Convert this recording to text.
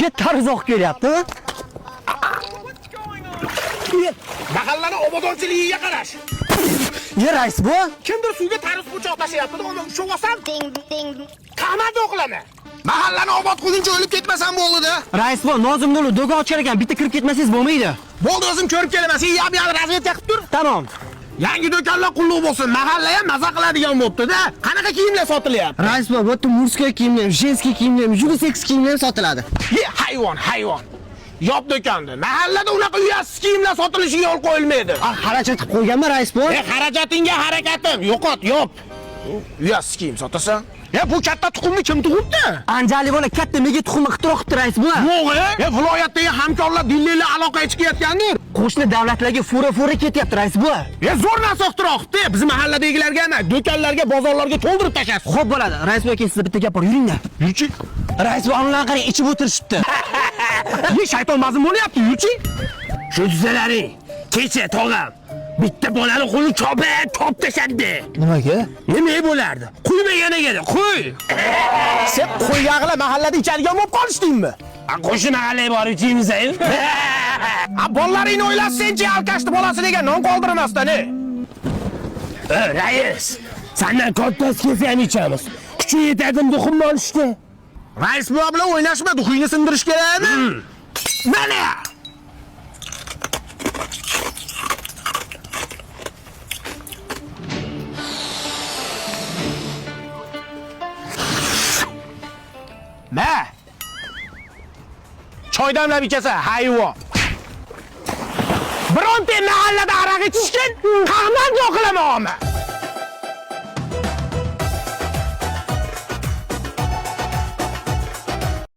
Yetar uzoq kelyaptimi? Mahallani obodonchiligiga qarash. Ne rais bu? Kimdir suvga tarif po'choq tashlayapti, uni ushib olsam, qamadi o'qilama. Mahallani obod qilguncha o'lib ketmasam bo'ldi-da. Rais bu, Nozimni do'kon ochar ekan, bitta kirib ketmasangiz bo'lmaydi. Bo'ldi, o'zim ko'rib kelaman. Sen yab-yab razvedka qilib tur. Tamom. Yangi do'konlar qulluq bo'lsin. Mahalla ham maza qiladigan bo'pti-da. Qanaqa kiyimlar sotilyapti? Rais bu, bu yerda murskiy kiyimlar, jenskiy kiyimlar, unisex kiyimlar sotiladi. Hayvon. Yop do'konda. Mahallada unaqa uyasiz kiyimlar sotilishiga yo'l qo'yilmaydi. Xarajat qilib qo'yganmi rais bu? Xarajatingga harakatim. Yo'qot, yop. Uyasiz kiyim sotasan? Bu katta tuxumni kim tug'ibdi? Anjali bola katta mega tuxumni qitirib rais bu. Yo'q, viloyatdagi hamkorlar dillilar aloqa chiqayotgandir. Qo'shni davlatlarga fura ketyapti rais bu. Zo'r narsa qitiribdi. Biz mahalladagilarga emas, do'konlarga, bozorlarga to'ldirib tashasiz. Xo'p bo'ladi. Rais bu aka sizga bitta gap bor, yuringlar. Yurchi. Rais bu onlarga qarang, ichib o'tirishibdi. Ne shayton mazmun bo'lyapti, yurchi. Shu dizalaring. Kecha tog'am bitta bolani qo'lini chop tashadi. Nimaga? Nima bo'lardi? Qo'ymagani qo'y. Sen qo'yg'ag'ila mahallada ichadigan bo'lib qolishdingmi? Qo'shni mahallaga borib ichimiz-a? Bolalaringni o'ylasenchi, alkashni bolasi degan non qoldirmasdan, Rais, sendan kattasi kelsa ham ichamiz. Kuchi yetadimi duxumni olishga? Rais bu bilan o'ynashma, duxingni sindirish kerakmi? Mana! Choy damlab ichasan, hayvon. Bironta mahallada aroq ichishgan, qahman yo'qilamoqmi?